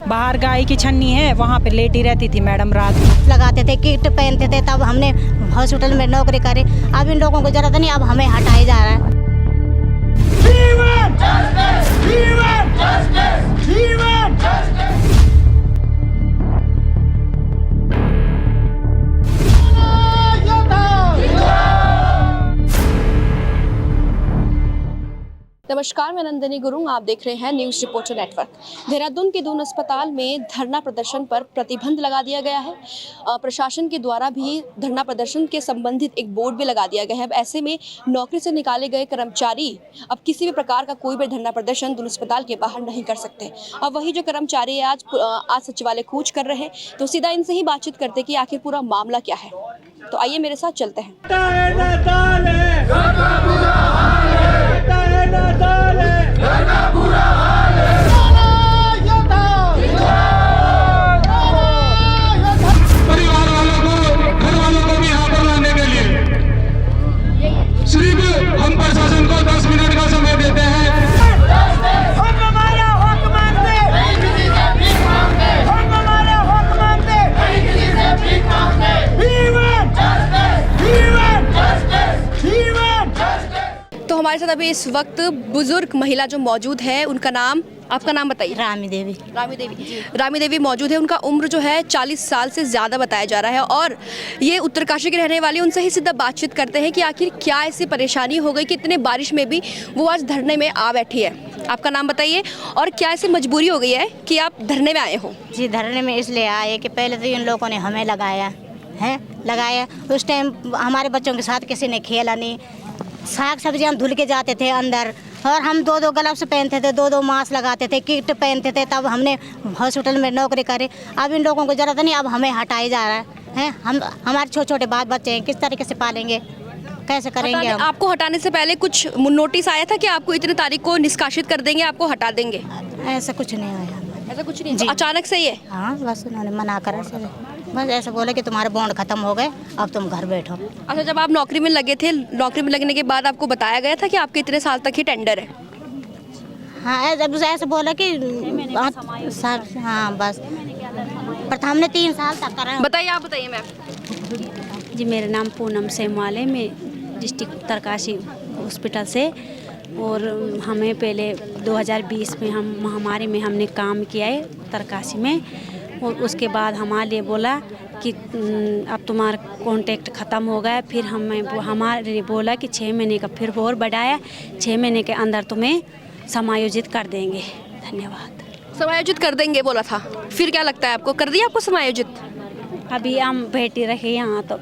बाहर गाय की छन्नी है, वहाँ पे लेटी रहती थी मैडम रात को। लगाते थे, किट पहनते थे, तब हमने हॉस्पिटल में नौकरी करे। अब इन लोगों को जरूरत नहीं, अब हमें हटाया जा रहा है। नमस्कार, मैं नंदिनी गुरुंग, आप देख रहे हैं न्यूज़ रिपोर्टर नेटवर्क। देहरादून के दून अस्पताल में धरना प्रदर्शन पर प्रतिबंध लगा दिया गया है। प्रशासन के द्वारा भी धरना प्रदर्शन के संबंधित एक बोर्ड भी लगा दिया गया है। अब ऐसे में नौकरी से निकाले गए कर्मचारी अब किसी भी प्रकार का कोई भी धरना प्रदर्शन दून अस्पताल के बाहर नहीं कर सकते। अब वही जो कर्मचारी है आज सचिवालय कूच कर रहे हैं, तो सीधा इनसे ही बातचीत करते कि आखिर पूरा मामला क्या है। तो आइए मेरे साथ चलते हैं। हम प्रशासन को 10 मिनट का समय देते हैं। तो हमारे साथ अभी इस वक्त बुजुर्ग महिला जो मौजूद है, उनका नाम, आपका नाम बताइए। रामी देवी। रामी देवी मौजूद है। उनका उम्र जो है 40 साल से ज़्यादा बताया जा रहा है और ये उत्तरकाशी के रहने वाली। उनसे ही सीधा बातचीत करते हैं कि आखिर क्या ऐसी परेशानी हो गई कि इतने बारिश में भी वो आज धरने में आ बैठी है। आपका नाम बताइए और क्या ऐसी मजबूरी हो गई है कि आप धरने में आए हो? जी, धरने में इसलिए आए कि पहले तो इन लोगों ने हमें लगाया। उस टाइम हमारे बच्चों के साथ किसी ने खेला नहीं। साग सब्जी हम धुल के जाते थे अंदर, और हम 2-2 ग्लव्स पहनते थे, 2-2 मास्क लगाते थे, किट पहनते थे, तब हमने हॉस्पिटल में नौकरी करे। अब इन लोगों को जरूरत नहीं, अब हमें हटाया जा रहा है। हम हमारे छोटे छोटे बाल बच्चे हैं, किस तरीके से पालेंगे, कैसे करेंगे हम? आपको हटाने से पहले कुछ नोटिस आया था कि आपको इतने तारीख को निष्कासित कर देंगे, आपको हटा देंगे? ऐसा कुछ नहीं आया। ऐसा कुछ नहीं, तो अचानक से ही है? हाँ, बस उन्होंने मना करा, बस ऐसे बोले कि तुम्हारे बॉन्ड खत्म हो गए, अब तुम घर बैठो। अच्छा, जब आप नौकरी में लगे थे, नौकरी में लगने के बाद आपको बताया गया था कि आपके इतने साल तक ही टेंडर है? हाँ, जब ऐसे बोला कि हाँ बस, पर हमने 3 साल तक करा। बताइए, आप बताइए मैम। जी, मेरा नाम पूनम सेमवाल है, मैं डिस्ट्रिक्ट उत्तरकाशी हॉस्पिटल से। और हमें पहले 2020 में हम महामारी में हमने काम किया है उत्तरकाशी में, और उसके बाद हमारे लिए बोला कि अब तुम्हारा कॉन्ट्रैक्ट ख़त्म हो गया। फिर हमारे बोला कि 6 महीने का फिर और बढ़ाया, 6 महीने के अंदर तुम्हें समायोजित कर देंगे। धन्यवाद। समायोजित कर देंगे बोला था, फिर क्या लगता है आपको, कर दिया आपको समायोजित? अभी हम बैठे रहे यहाँ, तो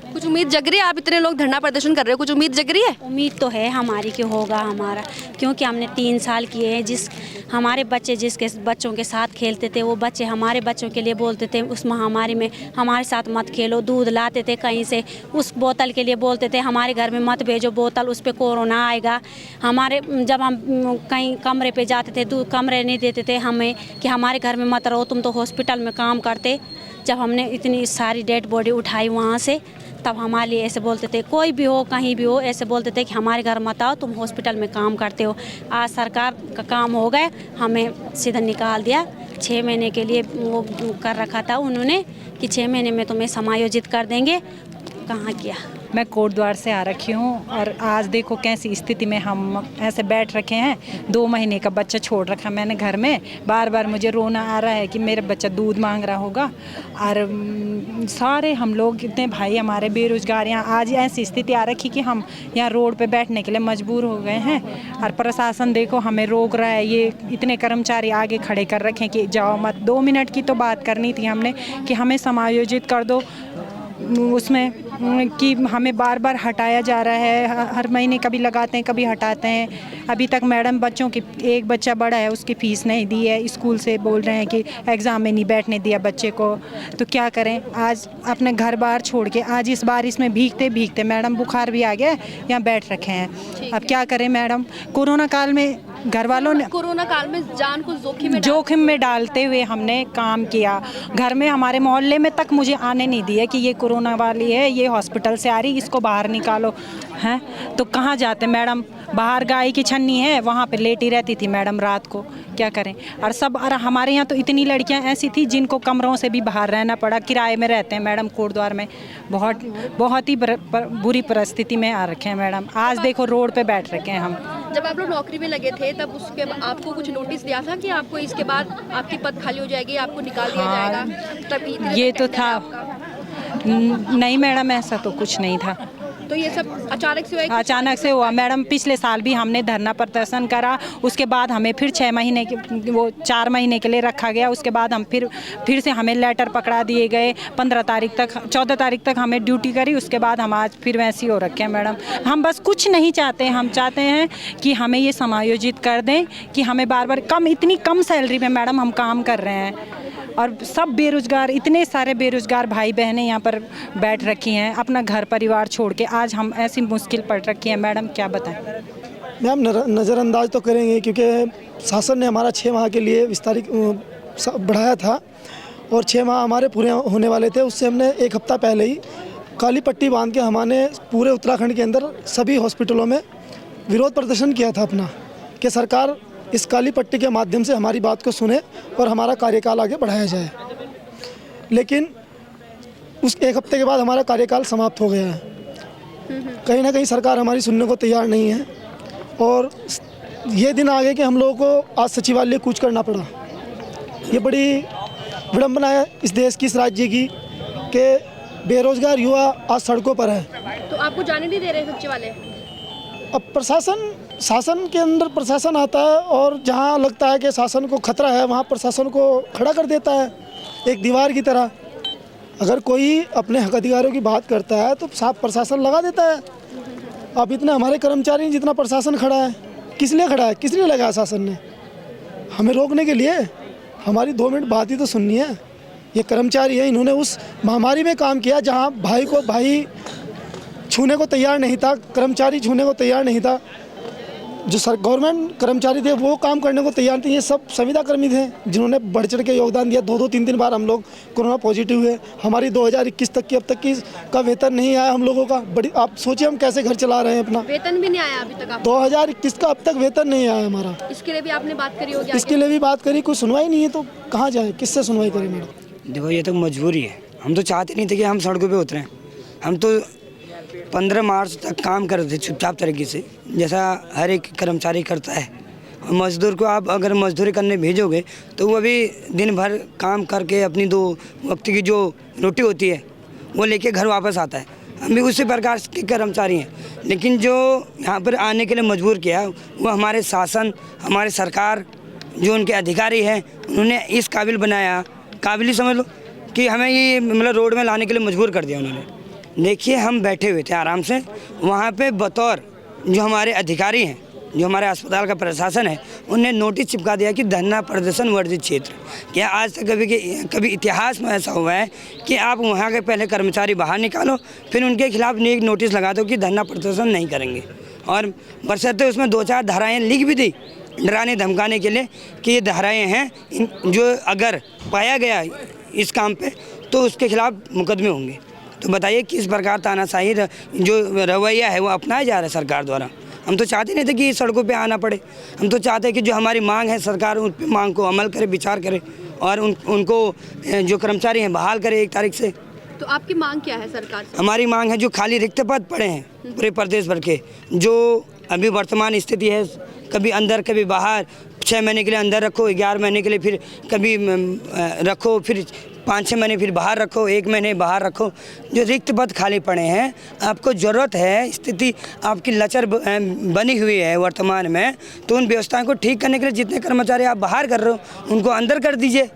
कुछ उम्मीद जग रही है? आप इतने लोग धरना प्रदर्शन कर रहे हो, कुछ उम्मीद जग रही है? उम्मीद तो है हमारी कि होगा हमारा, क्योंकि हमने 3 साल किए हैं। हमारे बच्चे जिसके बच्चों के साथ खेलते थे, वो बच्चे हमारे बच्चों के लिए बोलते थे उस महामारी में हमारे साथ मत खेलो। दूध लाते थे कहीं से, उस बोतल के लिए बोलते थे हमारे घर में मत भेजो बोतल, उस पर कोरोना आएगा। जब हम कहीं कमरे पे जाते थे, दूध कमरे नहीं देते थे हमें कि हमारे घर में मत रहो, तुम तो हॉस्पिटल में काम करते। जब हमने इतनी सारी डेड बॉडी उठाई वहाँ से, तब हमारे लिए ऐसे बोलते थे, कोई भी हो कहीं भी हो, ऐसे बोलते थे कि हमारे घर मत आओ, तुम हॉस्पिटल में काम करते हो। आज सरकार का काम हो गया, हमें सीधा निकाल दिया। 6 महीने के लिए वो कर रखा था उन्होंने कि 6 महीने में तुम्हें समायोजित कर देंगे, कहाँ किया। मैं कोटद्वार से आ रखी हूँ और आज देखो कैसी स्थिति में हम ऐसे बैठ रखे हैं। 2 महीने का बच्चा छोड़ रखा मैंने घर में। बार बार मुझे रोना आ रहा है कि मेरा बच्चा दूध मांग रहा होगा। और सारे हम लोग इतने भाई हमारे बेरोजगार, यहाँ आज ऐसी स्थिति आ रखी कि हम यहाँ रोड पे बैठने के लिए मजबूर हो गए हैं। और प्रशासन देखो हमें रोक रहा है, ये इतने कर्मचारी आगे खड़े कर रखे कि जाओ मत। 2 मिनट की तो बात करनी थी हमने कि हमें समायोजित कर दो, उसमें कि हमें बार बार हटाया जा रहा है। हर महीने कभी लगाते हैं कभी हटाते हैं। अभी तक मैडम बच्चों की, एक बच्चा बड़ा है उसकी फ़ीस नहीं दी है, स्कूल से बोल रहे हैं कि एग्ज़ाम में नहीं बैठने दिया बच्चे को। तो क्या करें, आज अपने घर बार छोड़ के आज इस बारिश में भीगते भीगते मैडम बुखार भी आ गया, यहाँ बैठ रखे हैं। अब क्या करें मैडम, कोरोना काल में घर वालों ने, कोरोना काल में जान को जोखिम में डालते हुए हमने काम किया। घर में हमारे मोहल्ले में तक मुझे आने नहीं दिया कि ये कोरोना वाली है, ये हॉस्पिटल से आ रही, इसको बाहर निकालो। हैं तो कहाँ जाते मैडम, बाहर गाय की छन्नी है, वहाँ पे लेटी रहती थी मैडम रात को, क्या करें। और हमारे यहाँ तो इतनी लड़कियाँ ऐसी थी जिनको कमरों से भी बाहर रहना पड़ा, किराए में रहते हैं मैडम कोटद्वार में। बहुत ही बुरी परिस्थिति में आ रखे हैं मैडम। आज देखो रोड पे बैठ रखे हैं हम। जब आप लोग नौकरी में लगे थे तब उसके आपको कुछ नोटिस दिया था कि आपको इसके बाद आपकी पद खाली हो जाएगी, आपको निकाल दिया जाएगा? तब ये तो था नहीं मैडम, ऐसा तो कुछ नहीं था। तो ये सब अचानक से हुआ मैडम। पिछले साल भी हमने धरना प्रदर्शन करा, उसके बाद हमें फिर 4 महीने के लिए रखा गया। उसके बाद हम फिर से हमें लेटर पकड़ा दिए गए। 14 तारीख तक हमें ड्यूटी करी, उसके बाद हम आज फिर वैसे ही हो रखे हैं मैडम। हम बस कुछ नहीं चाहते, हम चाहते हैं कि हमें ये समायोजित कर दें कि हमें बार इतनी कम सैलरी में मैडम हम काम कर रहे हैं। और सब बेरोज़गार, इतने सारे बेरोज़गार भाई बहनें यहाँ पर बैठ रखी हैं अपना घर परिवार छोड़ के। आज हम ऐसी मुश्किल पड़ रखी है मैडम, क्या बताएं। मैम नज़रअंदाज तो करेंगे क्योंकि शासन ने हमारा 6 माह के लिए विस्तारित बढ़ाया था और 6 माह हमारे पूरे होने वाले थे। उससे हमने 1 हफ्ता पहले ही काली पट्टी बांध के हमने पूरे उत्तराखंड के अंदर सभी हॉस्पिटलों में विरोध प्रदर्शन किया था अपना, कि सरकार इस काली पट्टी के माध्यम से हमारी बात को सुने और हमारा कार्यकाल आगे बढ़ाया जाए। लेकिन उस 1 हफ्ते के बाद हमारा कार्यकाल समाप्त हो गया है। कहीं ना कहीं सरकार हमारी सुनने को तैयार नहीं है और ये दिन आ गए कि हम लोगों को आज सचिवालय कूच करना पड़ा। ये बड़ी विडम्बना है इस देश की, इस राज्य की, कि बेरोजगार युवा आज सड़कों पर है। तो आपको जाने नहीं दे रहे सचिवालय? अब शासन के अंदर प्रशासन आता है और जहाँ लगता है कि शासन को खतरा है वहाँ प्रशासन को खड़ा कर देता है एक दीवार की तरह। अगर कोई अपने हक अधिकारों की बात करता है तो साफ प्रशासन लगा देता है। अब इतने हमारे कर्मचारी जितना प्रशासन खड़ा है, किस लिए खड़ा है, किस लिए लगाया शासन ने? हमें रोकने के लिए। हमारी 2 मिनट बात ही तो सुननी है। ये कर्मचारी है, इन्होंने उस महामारी में काम किया जहाँ भाई छूने को तैयार नहीं था, कर्मचारी छूने को तैयार नहीं था। जो गवर्नमेंट कर्मचारी थे वो काम करने को तैयार थे। ये सब संविदा कर्मी थे जिन्होंने बढ़ चढ़ के योगदान दिया। 2-2, 3-3 बार हम लोग कोरोना पॉजिटिव हुए। हमारी 2021 तक की अब तक की का वेतन नहीं आया हम लोगों का। बड़ी आप सोचिए हम कैसे घर चला रहे हैं अपना। वेतन भी नहीं आया अभी तक? 2021 का अब तक वेतन नहीं आया हमारा। इसके लिए भी आपने बात करी होगी? इसके लिए भी बात करी, कोई सुनवाई नहीं है तो कहाँ जाए, किससे सुनवाई करें मैडम? देखो ये तो मजबूरी है। हम तो चाहते नहीं थे कि हम सड़कों पे उतरें। हम तो 15 मार्च तक काम कर रहे थे चुपचाप तरीके से, जैसा हर एक कर्मचारी करता है। मजदूर को आप अगर मजदूरी करने भेजोगे तो वो अभी दिन भर काम करके अपनी 2 वक्त की जो रोटी होती है वो लेके घर वापस आता है। हम भी उसी प्रकार के कर्मचारी हैं। लेकिन जो यहाँ पर आने के लिए मजबूर किया वो हमारे शासन, हमारे सरकार, जो उनके अधिकारी हैं, उन्होंने इस काबिल बनाया, काबिल ही समझ लो कि हमें ये मतलब रोड में लाने के लिए मजबूर कर दिया उन्होंने। देखिए हम बैठे हुए थे आराम से वहाँ पे, बतौर जो हमारे अधिकारी हैं, जो हमारे अस्पताल का प्रशासन है, उन्हें नोटिस चिपका दिया कि धरना प्रदर्शन वर्जित क्षेत्र। क्या आज तक कभी इतिहास में ऐसा हुआ है कि आप वहाँ के पहले कर्मचारी बाहर निकालो, फिर उनके खिलाफ एक नोटिस लगा दो कि धरना प्रदर्शन नहीं करेंगे? और बरसते उसमें 2-4 धाराएँ लिख भी दी डराने धमकाने के लिए कि ये धाराएँ हैं, जो अगर पाया गया इस काम पे तो उसके खिलाफ मुकदमे होंगे। तो बताइए किस प्रकार तानाशाही जो रवैया है वो अपनाया जा रहा है सरकार द्वारा। हम तो चाहते नहीं थे कि सड़कों पे आना पड़े। हम तो चाहते हैं कि जो हमारी मांग है सरकार उन मांग को अमल करे, विचार करे और उनको जो कर्मचारी हैं बहाल करे 1 तारीख से। तो आपकी मांग क्या है सरकार से? हमारी मांग है जो खाली रिक्त पद पड़े हैं पूरे प्रदेश भर के, जो अभी वर्तमान स्थिति है, कभी अंदर कभी बाहर, 6 महीने के लिए अंदर रखो, 11 महीने के लिए फिर कभी रखो, फिर 5-6 महीने फिर बाहर रखो, 1 महीने बाहर रखो। जो रिक्त पद खाली पड़े हैं, आपको ज़रूरत है, स्थिति आपकी लचर बनी हुई है वर्तमान में, तो उन व्यवस्थाओं को ठीक करने के लिए जितने कर्मचारी आप बाहर कर रहे हो उनको अंदर कर दीजिए।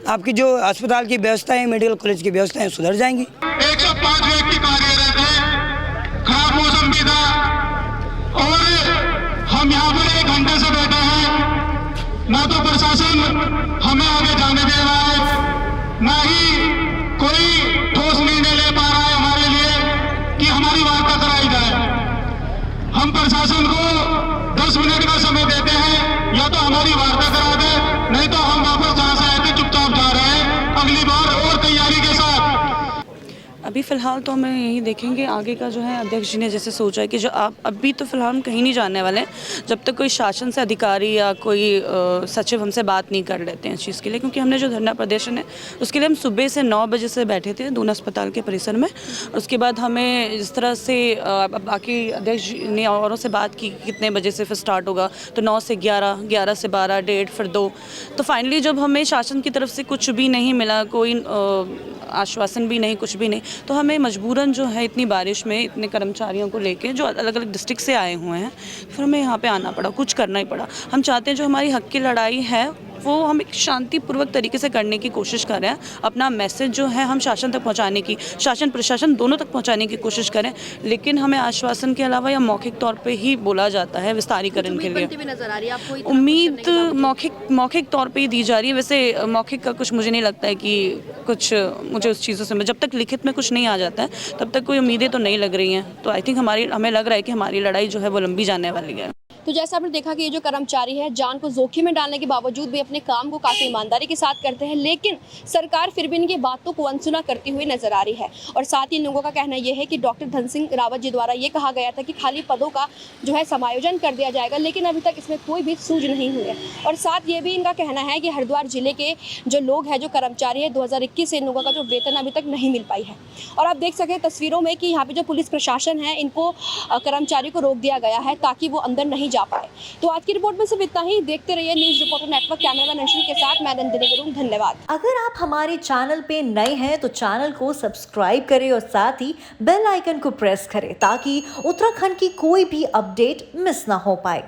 आपकी जो अस्पताल की व्यवस्था है, मेडिकल कॉलेज की व्यवस्था है, सुधर जाएंगी। 105 व्यक्ति कार्यरत हैं, खराब मौसम भी था और हम यहाँ पर 1 घंटे से बैठे हैं। ना तो प्रशासन हमें आगे जाने दे रहा है, ना ही कोई ठोस निर्णय ले पा रहा है हमारे लिए कि हमारी वार्ता कराई जाए। हम प्रशासन को 10 मिनट का समय देते हैं, या तो हमारी वार्ता करा दे, नहीं तो हम वापस जहाँ से आए थे चुपचाप जा रहे हैं, अगली बार और तैयारी के साथ। अब अभी फ़िलहाल तो हमें यही देखेंगे आगे का जो है। अध्यक्ष जी ने जैसे सोचा है कि जो आप अभी तो फ़िलहाल हम कहीं नहीं जाने वाले हैं जब तक कोई शासन से अधिकारी या कोई सचिव हमसे बात नहीं कर लेते हैं इस चीज़ के लिए, क्योंकि हमने जो धरना प्रदर्शन है उसके लिए हम सुबह से 9 बजे से बैठे थे दून अस्पताल के परिसर में। उसके बाद हमें इस तरह से बाकी अध्यक्ष ने औरों से बात की कितने बजे से फिर स्टार्ट होगा, तो 9 से 11, 11 से 12, 1:30, फिर 2। तो फाइनली जब हमें शासन की तरफ से कुछ भी नहीं मिला, कोई आश्वासन भी नहीं, कुछ भी नहीं, तो हमें मजबूरन जो है इतनी बारिश में इतने कर्मचारियों को लेके जो अलग अलग डिस्ट्रिक्ट से आए हुए हैं, फिर हमें यहाँ पे आना पड़ा, कुछ करना ही पड़ा। हम चाहते हैं जो हमारी हक की लड़ाई है वो हम एक शांतिपूर्वक तरीके से करने की कोशिश कर रहे हैं। अपना मैसेज जो है हम शासन तक पहुंचाने की, शासन प्रशासन दोनों तक पहुंचाने की कोशिश करें, लेकिन हमें आश्वासन के अलावा या मौखिक तौर पे ही बोला जाता है विस्तारीकरण के लिए। उम्मीद मौखिक तौर पे ही दी जा रही है। वैसे मौखिक का कुछ मुझे नहीं लगता है कि कुछ मुझे उस चीज़ों से, जब तक लिखित में कुछ नहीं आ जाता है तब तक कोई उम्मीदें तो नहीं लग रही हैं। तो आई थिंक हमें लग रहा है कि हमारी लड़ाई जो है वो लंबी जाने वाली है। तो जैसा आपने देखा कि ये जो कर्मचारी है जान को जोखिम में डालने के बावजूद भी अपने काम को काफ़ी ईमानदारी के साथ करते हैं, लेकिन सरकार फिर भी इनकी बातों को अनसुना करती हुई नजर आ रही है। और साथ ही लोगों का कहना यह है कि डॉक्टर धन सिंह रावत जी द्वारा ये कहा गया था कि खाली पदों का जो है समायोजन कर दिया जाएगा, लेकिन अभी तक इसमें कोई भी सूझ नहीं हुई है। और साथ ये भी इनका कहना है कि हरिद्वार जिले के जो लोग हैं, जो कर्मचारी है, 2021 से इन लोगों का जो वेतन अभी तक नहीं मिल पाई है। और आप देख सकते हैं तस्वीरों में कि यहाँ पे जो पुलिस प्रशासन है, इनको कर्मचारी को रोक दिया गया है ताकि वो अंदर नहीं जा पाए। तो आज की रिपोर्ट में सिर्फ इतना ही। देखते रहिए news reporter network. Cameraman Anshul के साथ मैं नंदिनी गुरुंग। धन्यवाद। अगर आप हमारे चैनल पे नए हैं तो चैनल को सब्सक्राइब करें और साथ ही बेल आइकन को प्रेस करें ताकि उत्तराखंड की कोई भी अपडेट मिस ना हो पाए।